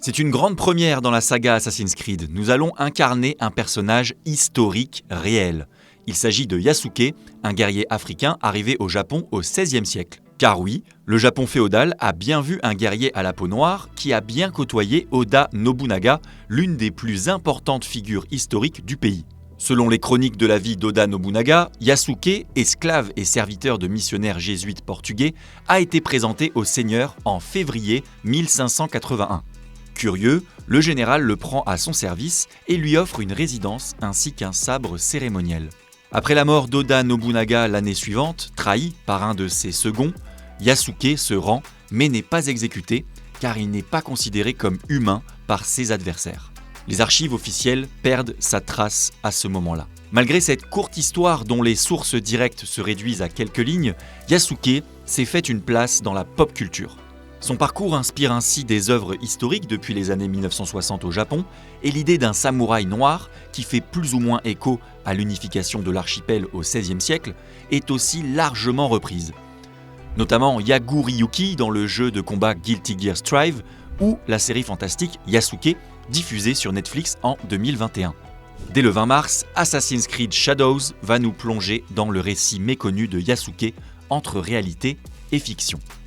C'est une grande première dans la saga Assassin's Creed. Nous allons incarner un personnage historique réel. Il s'agit de Yasuke, un guerrier africain arrivé au Japon au XVIe siècle. Car oui, le Japon féodal a bien vu un guerrier à la peau noire qui a bien côtoyé Oda Nobunaga, l'une des plus importantes figures historiques du pays. Selon les chroniques de la vie d'Oda Nobunaga, Yasuke, esclave et serviteur de missionnaires jésuites portugais, a été présenté au seigneur en février 1581. Curieux, le général le prend à son service et lui offre une résidence ainsi qu'un sabre cérémoniel. Après la mort d'Oda Nobunaga l'année suivante, trahi par un de ses seconds, Yasuke se rend mais n'est pas exécuté car il n'est pas considéré comme humain par ses adversaires. Les archives officielles perdent sa trace à ce moment-là. Malgré cette courte histoire dont les sources directes se réduisent à quelques lignes, Yasuke s'est fait une place dans la pop culture. Son parcours inspire ainsi des œuvres historiques depuis les années 1960 au Japon et l'idée d'un samouraï noir qui fait plus ou moins écho à l'unification de l'archipel au XVIe siècle est aussi largement reprise. Notamment Yagu Ryuki dans le jeu de combat Guilty Gear Strive ou la série fantastique Yasuke diffusée sur Netflix en 2021. Dès le 20 mars, Assassin's Creed Shadows va nous plonger dans le récit méconnu de Yasuke entre réalité et fiction.